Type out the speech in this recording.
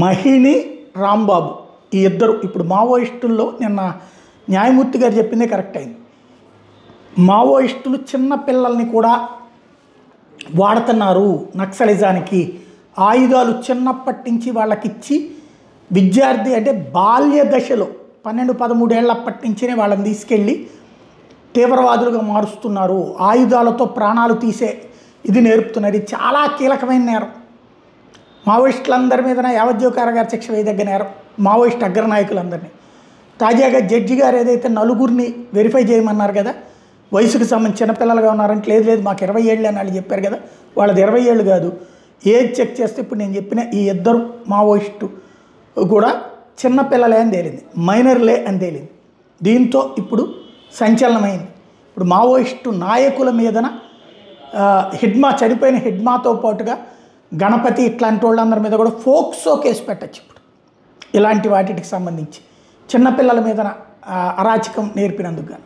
మహిళి రాంబాబు ఈ ఇద్దరు ఇప్పుడు మావోయిస్టుల్లో నిన్న న్యాయమూర్తి గారు చెప్పిందే కరెక్ట్ అయింది. మావోయిస్టులు చిన్న పిల్లల్ని కూడా వాడుతున్నారు నక్సలిజానికి. ఆయుధాలు చిన్నప్పటి నుంచి వాళ్ళకిచ్చి విద్యార్థి అంటే బాల్య దశలో 12-13 ఏళ్ళప్పటి నుంచినే వాళ్ళని తీసుకెళ్ళి తీవ్రవాదులుగా మారుస్తున్నారు. ఆయుధాలతో ప్రాణాలు తీసే ఇది నేర్పుతున్నారు. ఇది చాలా కీలకమైన నేరం. మావోయిస్టులందరి మీద యావజ్జీవ కారాగార శిక్ష వేయదగ్గ నేరం. మావోయిస్ట్ అగ్రనాయకులందరినీ తాజాగా జడ్జి గారు ఏదైతే నలుగురిని వెరిఫై చేయమన్నారు కదా, వయసుకు సంబంధించి చిన్నపిల్లలుగా ఉన్నారంటే లేదు మాకు 20 ఏళ్ళు అని వాళ్ళు చెప్పారు కదా, వాళ్ళది 20 ఏళ్ళు కాదు. ఏజ్ చెక్ చేస్తే ఇప్పుడు నేను చెప్పిన ఈ ఇద్దరు మావోయిస్టు కూడా చిన్నపిల్లలే అని తేలింది, మైనర్లే అని తేలింది. దీంతో ఇప్పుడు సంచలనమైంది. ఇప్పుడు మావోయిస్టు నాయకుల మీదన చనిపోయిన హిడ్మాతో పాటుగా గణపతి ఇట్లాంటి వాళ్ళందరి మీద కూడా ఫోక్సో కేసు పెట్టచ్చు ఇప్పుడు. ఇలాంటి వాటికి సంబంధించి చిన్నపిల్లల మీద అరాచకం నేర్పినందుకు గాను.